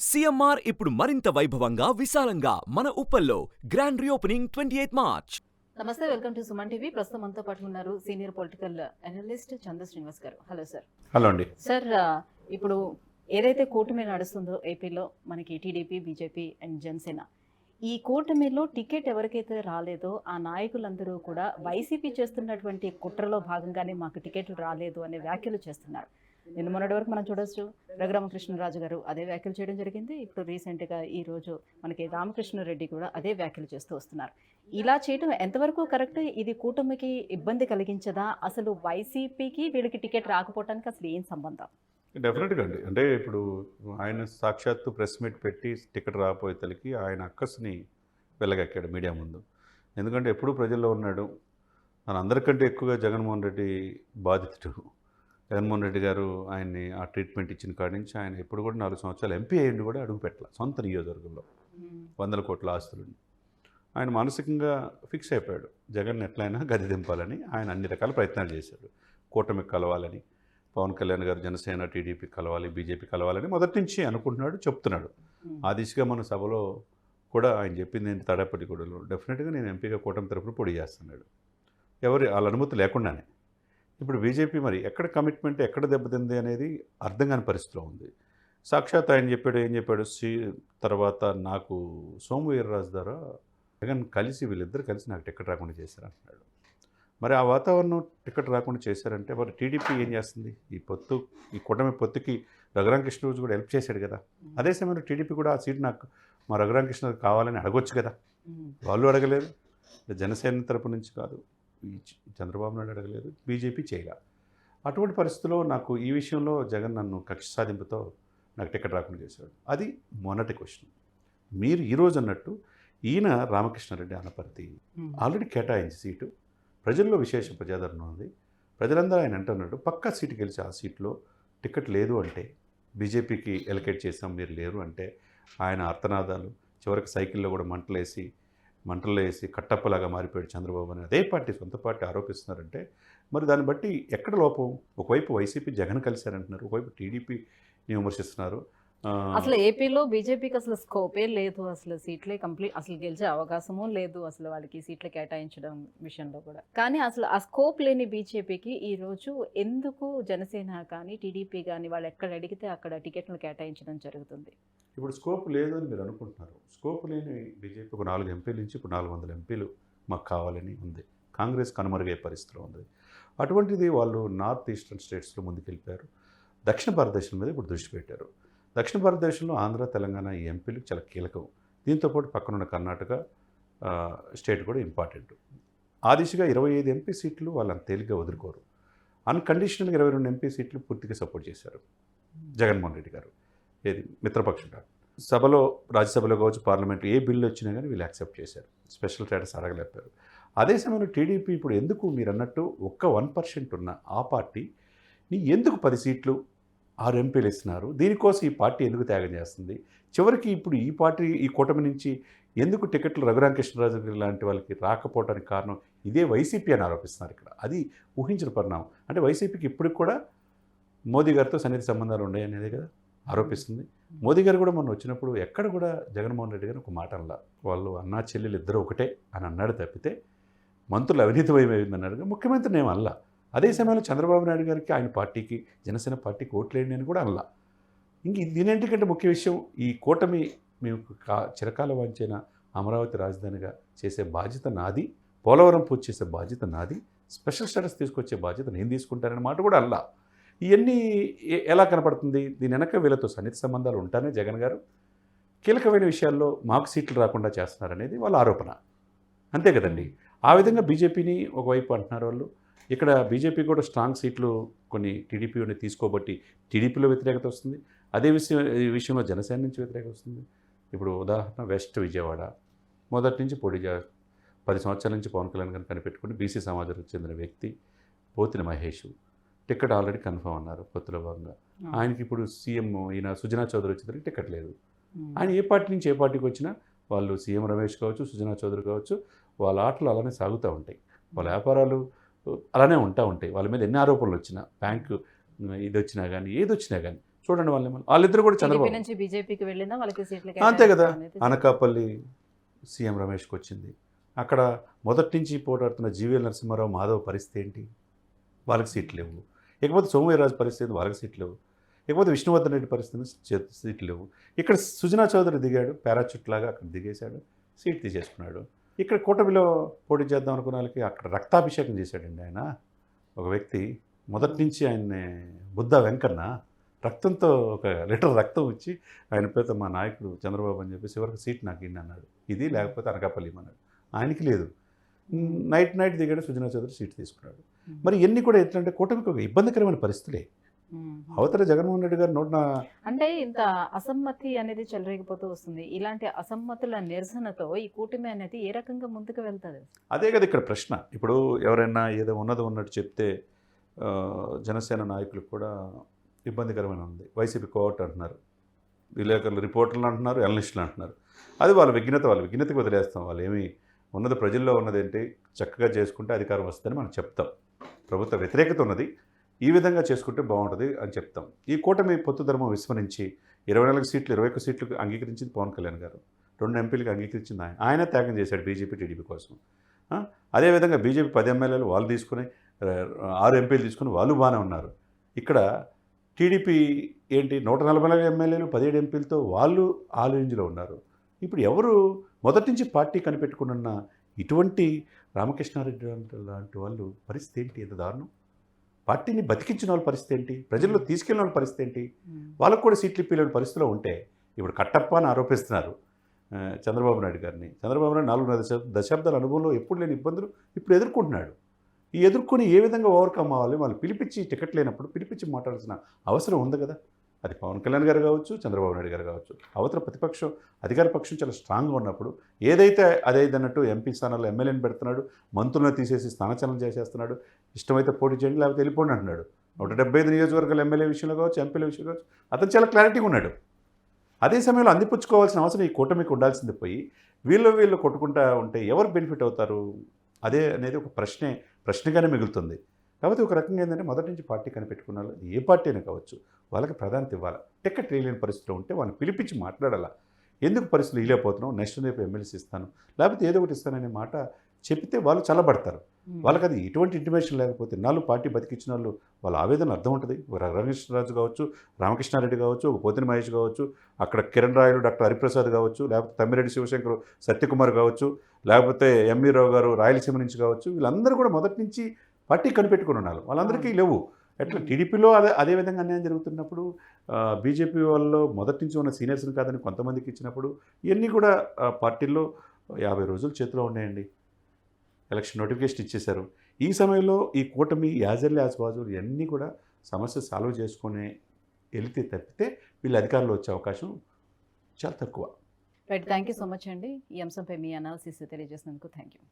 CMR ఇప్పుడు మరింత వైభవంగా విశాలంగా మన ఉప్పల్లో గ్రాండ్ రీఓపెనింగ్ 28 మార్చ్. నమస్తే, వెల్కమ్ టు సుమన్ టీవీ. ప్రస్తుతం మనతో పాటు ఉన్నారు సీనియర్ పొలిటికల్ అనలిస్ట్ చంద్ర శ్రీనివాస్ గారు. Hello sir. హలో అండి. సార్, ఇప్పుడు ఏదైతే కూటమి నడుస్తుందో ఏపీలో మనకి టీడీపీ, బీజేపీ అండ్ జనసేన, ఈ కూటమిలో టికెట్ ఎవరికైతే రాలేదో ఆ నాయకులందరూ కూడా వైసీపీ చేస్తున్నటువంటి కుట్రలో భాగంగానే మాకు టికెట్లు రాలేదు అనే వ్యాఖ్యలు చేస్తున్నారు. నిన్న మొన్నటి వరకు మనం చూడొచ్చు, రఘురామకృష్ణరాజు గారు అదే వ్యాఖ్యలు చేయడం జరిగింది. ఇప్పుడు రీసెంట్గా ఈరోజు మనకి రామకృష్ణారెడ్డి కూడా అదే వ్యాఖ్యలు చేస్తూ వస్తున్నారు. ఇలా చేయడం ఎంతవరకు కరెక్ట్? ఇది కూటమికి ఇబ్బంది కలిగించదా? అసలు వైసీపీకి వీళ్ళకి టికెట్ రాకపోవటానికి అసలు ఏం సంబంధం? డెఫినెట్గా అండి. అంటే ఇప్పుడు ఆయన సాక్షాత్తు ప్రెస్ మీట్ పెట్టి టికెట్ రాకపోయే తలకి ఆయన అక్కస్ని వెళ్ళగక్కాడు మీడియా ముందు. ఎందుకంటే ఎప్పుడూ ప్రజల్లో ఉన్నాడు. మన అందరికంటే ఎక్కువగా జగన్మోహన్ రెడ్డి బాధితుడు. జగన్మోహన్ రెడ్డి గారు ఆయన్ని ఆ ట్రీట్మెంట్ ఇచ్చిన కాడి నుంచి ఆయన ఎప్పుడు కూడా 4 సంవత్సరాలు ఎంపీ అయ్యింది కూడా అడుగు పెట్టాల సొంత నియోజకవర్గంలో 100 కోట్ల ఆస్తులుండి. ఆయన మానసికంగా ఫిక్స్ అయిపోయాడు, జగన్ ఎట్లయినా గది దింపాలని. ఆయన అన్ని రకాల ప్రయత్నాలు చేశాడు. కూటమికి కలవాలని, పవన్ కళ్యాణ్ గారు జనసేన టీడీపీ కలవాలి, బీజేపీ కలవాలని మొదటి నుంచి అనుకుంటున్నాడు, చెప్తున్నాడు. ఆ దిశగా మన సభలో కూడా ఆయన చెప్పింది ఏంటి, తడపటి కూడా డెఫినెట్గా నేను ఎంపీగా కూటమి తరపున పొడి చేస్తున్నాడు, ఎవరి వాళ్ళ అనుమతి లేకుండానే. ఇప్పుడు బీజేపీ మరి ఎక్కడ కమిట్మెంట్ ఎక్కడ దెబ్బతింది అనేది అర్థం కాని పరిస్థితిలో ఉంది. సాక్షాత్ ఆయన చెప్పాడు, ఏం చెప్పాడు, తర్వాత నాకు సోము వీర్రాజు ద్వారా జగన్ కలిసి వీళ్ళిద్దరు కలిసి నాకు టికెట్ రాకుండా చేశారంటున్నాడు. మరి ఆ వాతావరణం టికెట్ రాకుండా చేశారంటే మరి టీడీపీ ఏం చేస్తుంది? ఈ కూటమి పొత్తుకి రఘురామకృష్ణరాజు కూడా హెల్ప్ చేశాడు కదా. అదే సమయంలో టీడీపీ కూడా ఆ సీట్ నాకు మా రఘురామకృష్ణరాజు కావాలని అడగొచ్చు కదా. వాళ్ళు అడగలేదు, జనసేన తరపు నుంచి కాదు, చంద్రబాబు నాయుడు అడగలేదు, బీజేపీ చేయగా. అటువంటి పరిస్థితుల్లో నాకు ఈ విషయంలో జగన్ నన్ను కక్ష సాధింపుతో నాకు టికెట్ రాకుండా చేశాడు. అది మొన్నటి క్వశ్చన్. మీరు ఈరోజు అన్నట్టు ఈయన రామకృష్ణారెడ్డి అనపర్తి ఆల్రెడీ కేటాయించి సీటు ప్రజల్లో విశేష ప్రజాదరణ ఉంది. ప్రజలందరూ ఆయన అంటున్నాడు పక్కా సీటు గెలిచి ఆ సీట్లో టికెట్ లేదు అంటే, బీజేపీకి ఎలకేట్ చేసాం మీరు లేరు అంటే ఆయన అర్థనాదాలు, చివరికి సైకిల్లో కూడా మంటలు వేసి కట్టప్పలాగా మారిపోయాడు చంద్రబాబు అని అదే పార్టీ, సొంత పార్టీ ఆరోపిస్తున్నారంటే మరి దాన్ని బట్టి ఎక్కడ లోపం? ఒకవైపు వైసీపీ జగన్ కలిశారంటున్నారు, ఒకవైపు టీడీపీని విమర్శిస్తున్నారు. అసలు ఏపీలో బీజేపీకి అసలు స్కోపే లేదు, అసలు సీట్లే కంప్లీట్ అసలు గెలిచే అవకాశము లేదు అసలు వాళ్ళకి సీట్లు కేటాయించడం విషయంలో కూడా. కానీ అసలు ఆ స్కోప్ లేని బీజేపీకి ఈరోజు ఎందుకు జనసేన కానీ టీడీపీ కానీ వాళ్ళు ఎక్కడ అడిగితే అక్కడ టికెట్లు కేటాయించడం జరుగుతుంది? ఇప్పుడు స్కోప్ లేదు అని మీరు అనుకుంటున్నారు. స్కోప్ లేని బీజేపీ ఒక 4 ఎంపీల నుంచి ఇప్పుడు 400 ఎంపీలు మాకు కావాలని ఉంది. కాంగ్రెస్ కనుమరుగే పరిస్థితిలో ఉంది. అటువంటిది వాళ్ళు నార్త్ ఈస్టర్న్ స్టేట్స్లో ముందుకెళ్ళిపోయారు. దక్షిణ భారతదేశం మీద ఇప్పుడు దృష్టి పెట్టారు. దక్షిణ భారతదేశంలో ఆంధ్ర, తెలంగాణ ఈ ఎంపీలు చాలా కీలకం. దీంతోపాటు పక్కనున్న కర్ణాటక స్టేట్ కూడా ఇంపార్టెంట్. ఆ దిశగా 25 ఎంపీ సీట్లు వాళ్ళని తేలిగ్గా వదులుకోరు. అన్కండిషనల్గా 22 ఎంపీ సీట్లు పూర్తిగా సపోర్ట్ చేశారు జగన్మోహన్ రెడ్డి గారు. ఏది మిత్రపక్షంగా సభలో, రాజ్యసభలో కావచ్చు, పార్లమెంట్ ఏ బిల్లు వచ్చినా కానీ వీళ్ళు యాక్సెప్ట్ చేశారు. స్పెషల్ స్టేటస్ అడగలేపారు. అదే సమయంలో టీడీపీ ఇప్పుడు ఎందుకు మీరు అన్నట్టు ఒక్క 1% ఉన్న ఆ పార్టీని ఎందుకు 10 సీట్లు 6 ఎంపీలు ఇస్తున్నారు? దీనికోసం ఈ పార్టీ ఎందుకు త్యాగం చేస్తుంది? చివరికి ఇప్పుడు ఈ పార్టీ ఈ కూటమి నుంచి ఎందుకు టికెట్లు రఘురామకృష్ణరాజు లాంటి వాళ్ళకి రాకపోవడానికి కారణం ఇదే వైసీపీ అని ఆరోపిస్తున్నారు ఇక్కడ. అది ఊహించిన పరిణామం. అంటే వైసీపీకి ఇప్పటికి కూడా మోదీ గారితో సన్నిహిత సంబంధాలు ఉన్నాయి అనేది కదా ఆరోపిస్తుంది. మోదీ గారు కూడా మొన్న వచ్చినప్పుడు ఎక్కడ కూడా జగన్మోహన్ రెడ్డి గారు ఒక మాట అనలా, వాళ్ళు అన్నా చెల్లెలు ఇద్దరు ఒకటే అని అన్నాడు తప్పితే మంత్రులు అవినీతిమయమైంది అన్నాడు. ముఖ్యమంత్రిని ఏం అనలా. అదే సమయంలో చంద్రబాబు నాయుడు గారికి ఆయన పార్టీకి, జనసేన పార్టీకి ఓట్లేండి అని కూడా అనలా. దీనింటికంటే ముఖ్య విషయం, ఈ కూటమి మేము చిరకాల వంచైన అమరావతి రాజధానిగా చేసే బాధ్యత నాది, పోలవరం పూర్తి చేసే బాధ్యత నాది, స్పెషల్ స్టేటస్ తీసుకొచ్చే బాధ్యత నేను తీసుకుంటానని మాట కూడా అనలా. ఇవన్నీ ఎలా కనపడుతుంది? దీని వెనక వీళ్ళతో సన్నిహిత సంబంధాలు ఉంటానే జగన్ గారు కీలకమైన విషయాల్లో మాకు సీట్లు రాకుండా చేస్తున్నారనేది వాళ్ళ ఆరోపణ. అంతే కదండి. ఆ విధంగా బీజేపీని ఒకవైపు అంటున్నారు వాళ్ళు. ఇక్కడ బీజేపీ కూడా స్ట్రాంగ్ సీట్లు కొన్ని టీడీపీని తీసుకోబట్టి టీడీపీలో వ్యతిరేకత వస్తుంది. అదే ఈ విషయంలో జనసేన నుంచి వ్యతిరేకత వస్తుంది. ఇప్పుడు ఉదాహరణ వెస్ట్ విజయవాడ మొదటి నుంచి 10 సంవత్సరాల నుంచి పవన్ కళ్యాణ్ గారిని కనిపెట్టుకుని బీసీ సమాజానికి చెందిన వ్యక్తి Pothina Mahesh ticket already confirm అన్నారు పొత్తులో భాగంగా. ఆయనకి ఇప్పుడు సీఎం ఈయన సుజనా చౌదరి వచ్చేసరికి టికెట్ లేదు. ఆయన ఏ పార్టీ నుంచి ఏ పార్టీకి వచ్చినా వాళ్ళు సీఎం రమేష్ కావచ్చు, సుజనా చౌదరి కావచ్చు, వాళ్ళ ఆటలు అలానే సాగుతూ ఉంటాయి, వాళ్ళ వ్యాపారాలు అలానే ఉంటాయి. వాళ్ళ మీద ఎన్ని ఆరోపణలు వచ్చినా, బ్యాంకు ఇది వచ్చినా కానీ ఏది వచ్చినా కానీ చూడండి వాళ్ళిద్దరు కూడా టీడీపీ చంద్రబాబు నుంచి బీజేపీకి వెళ్ళినా వాళ్ళకి సీట్లు అంతే కదా. కేటాయించడం అనేది అనకాపల్లి సీఎం రమేష్కి వచ్చింది. అక్కడ మొదటి నుంచి పోరాడుతున్న జీవీఎల్ నరసింహారావు మాధవ్ పరిస్థితి ఏంటి? వాళ్ళకి సీట్లు లేవు. ఇకపోతే సోమవీర్రాజు పరిస్థితి వాళ్ళకి సీట్లు లేవు. ఇకపోతే విష్ణువర్ధన్ రెడ్డి పరిస్థితి సీట్లు లేవు. ఇక్కడ సుజనా చౌదరి దిగాడు, పారాచూట్ లాగా అక్కడ దిగేశాడు, సీట్ తీసేసుకున్నాడు. ఇక్కడ కూటమిలో పోటీ చేద్దాం అనుకున్న వాళ్ళకి అక్కడ రక్తాభిషేకం చేశాడండి ఆయన. ఒక వ్యక్తి మొదటి నుంచి ఆయన్ని బుద్ధ వెంకన్న రక్తంతో ఒక లీటర్ రక్తం ఇచ్చి ఆయన పేద మా నాయకుడు చంద్రబాబు అని చెప్పేసి ఎవరికి సీట్ నాకు ఇన్ని అన్నాడు. ఇది లేకపోతే అనకాపల్లి అన్నాడు. ఆయనకి లేదు. నైట్ దిగాడు, సుజనా చౌదరి సీట్ తీసుకున్నాడు. మరి ఇవన్నీ కూడా ఎట్లంటే కూటమికి ఒక ఇబ్బందికరమైన పరిస్థితులే. అవతల జగన్మోహన్ రెడ్డి గారు అంటే ఇంత అసమ్మతి అనేది చెలరేగిపోతూ వస్తుంది. ఇలాంటి అసమ్మతుల నిరసనతో ఈ కూటమి అనేది ఏ రకంగా ముందుకు వెళ్తుంది? అదే కదా ఇక్కడ ప్రశ్న. ఇప్పుడు ఎవరైనా ఏదో ఉన్నట్టు చెప్తే జనసేన నాయకులకు కూడా ఇబ్బందికరమైన ఉంది. వైసీపీ కోవర్ట్ అంటున్నారు, విలేకరులు రిపోర్టర్లు అంటున్నారు, అనలిస్టులు అంటున్నారు. అది వాళ్ళ విఘ్నతకు వదిలేస్తాం. వాళ్ళు ఏమి ఉన్నది ప్రజల్లో ఉన్నదేంటి చక్కగా చేసుకుంటే అధికారం వస్తుందని మనం చెప్తాం. ప్రభుత్వ వ్యతిరేకత ఉన్నది, ఈ విధంగా చేసుకుంటే బాగుంటుంది అని చెప్తాం. ఈ కూటమి పొత్తు ధర్మం విస్మరించి 24 సీట్లు 21 సీట్లకు అంగీకరించింది పవన్ కళ్యాణ్ గారు, 2 ఎంపీలకు అంగీకరించింది ఆయన త్యాగం చేశాడు బీజేపీ టీడీపీ కోసం. అదేవిధంగా బీజేపీ 10 ఎమ్మెల్యేలు వాళ్ళు తీసుకుని 6 ఎంపీలు తీసుకుని వాళ్ళు బాగానే ఉన్నారు. ఇక్కడ టీడీపీ ఏంటి 144 ఎమ్మెల్యేలు 17 ఎంపీలతో వాళ్ళు ఆ రేంజ్లో ఉన్నారు. ఇప్పుడు ఎవరు మొదటి నుంచి పార్టీ కనిపెట్టుకున్న ఇటువంటి రామకృష్ణారెడ్డి లాంటి వాళ్ళు పరిస్థితి ఏంటి? ఎంత దారుణం. పార్టీని బతికించిన వాళ్ళ పరిస్థితి ఏంటి? ప్రజల్లో తీసుకెళ్ళిన వాళ్ళ పరిస్థితి ఏంటి? వాళ్ళకు కూడా సీట్లు ఇప్పిలేని పరిస్థితిలో ఉంటే ఇప్పుడు కట్టప్ప అని ఆరోపిస్తున్నారు చంద్రబాబు నాయుడు గారిని. చంద్రబాబు నాయుడు 4 దశాబ్దాల అనుభవంలో ఎప్పుడు లేని ఇబ్బందులు ఇప్పుడు ఎదుర్కొంటున్నాడు. ఈ ఎదుర్కొని ఏ విధంగా ఓవర్కమ్ అవ్వాలి? వాళ్ళు పిలిపించి టికెట్ లేనప్పుడు పిలిపించి మాట్లాడాల్సిన అవసరం ఉంది కదా. అది పవన్ కళ్యాణ్ గారు కావచ్చు, చంద్రబాబు నాయుడు గారు కావచ్చు. అవతల ప్రతిపక్షం అధికార పక్షం చాలా స్ట్రాంగ్గా ఉన్నప్పుడు ఏదైతే అన్నట్టు ఎంపీ స్థానాల్లో ఎమ్మెల్యేని పెడుతున్నాడు, మంత్రులను తీసేసి స్థానచలనం చేసేస్తున్నాడు. ఇష్టమైతే పోటీ చేయండి లేకపోతే వెళ్ళిపోండి అంటున్నాడు. 175 నియోజకవర్గాల ఎమ్మెల్యే విషయంలో కావచ్చు, ఎంపీల విషయంలో కావచ్చు, అతను చాలా క్లారిటీగా ఉన్నాడు. అదే సమయంలో అందిపుచ్చుకోవాల్సిన అవసరం ఈ కూటమికి ఉండాల్సింది పోయి వీళ్ళు కొట్టుకుంటా ఉంటే ఎవరు బెనిఫిట్ అవుతారు? అదే అనేది ఒక ప్రశ్నగానే మిగులుతుంది. కాబట్టి ఒక రకంగా ఏంటంటే మొదటి నుంచి పార్టీ కనిపెట్టుకున్న వాళ్ళు ఏ పార్టీ అయినా కావచ్చు, వాళ్ళకి ప్రాధాన్యత ఇవ్వాలి. టికెట్ వేయలేని పరిస్థితిలో ఉంటే వాళ్ళని పిలిపించి మాట్లాడాలా. ఎందుకు పరిస్థితులు ఇలేకపోతున్నాం, నెక్స్ట్ రేపు ఎమ్మెల్సీ ఇస్తాను లేకపోతే ఏదో ఒకటి ఇస్తాననే మాట చెప్తే వాళ్ళు చల్లబడతారు. వాళ్ళకి అది ఎటువంటి ఇంటిమేషన్ లేకపోతే నాళ్ళు పార్టీ బతికించిన వాళ్ళ ఆవేదన అర్థం ఉంటుంది. రఘురాజు కావచ్చు, రామకృష్ణారెడ్డి కావచ్చు, ఒక పోతిన మహేష్ కావచ్చు, అక్కడ కిరణ్ రాయలు, డాక్టర్ హరిప్రసాద్ కావచ్చు, లేకపోతే తమ్మిరెడ్డి శివశంకర్, సత్యకుమార్ కావచ్చు, లేకపోతే ఎంఈ రావు గారు రాయలసీమ నుంచి కావచ్చు, వీళ్ళందరూ కూడా మొదటి నుంచి పార్టీ కనిపెట్టుకుని ఉన్నారు. వాళ్ళందరికీ లేవు. ఎట్లా టీడీపీలో అదే విధంగా అన్యాయం జరుగుతున్నప్పుడు బీజేపీ వాళ్ళు మొదటి నుంచి ఉన్న సీనియర్స్ని కాదని కొంతమందికి ఇచ్చినప్పుడు ఇవన్నీ కూడా పార్టీల్లో 50 రోజులు చేతిలో ఉన్నాయండి. ఎలక్షన్ నోటిఫికేషన్ ఇచ్చేశారు. ఈ సమయంలో ఈ కూటమి యాజర్లీ యాజ్బాజులు ఇవన్నీ కూడా సమస్య సాల్వ్ చేసుకునే వెళితే తప్పితే వీళ్ళు అధికారంలో వచ్చే అవకాశం చాలా తక్కువ. Right, thank you so much అండి. ఈ అంశంపై మీ అనాలిసిస్ తెలియజేసినందుకు థ్యాంక్ యూ.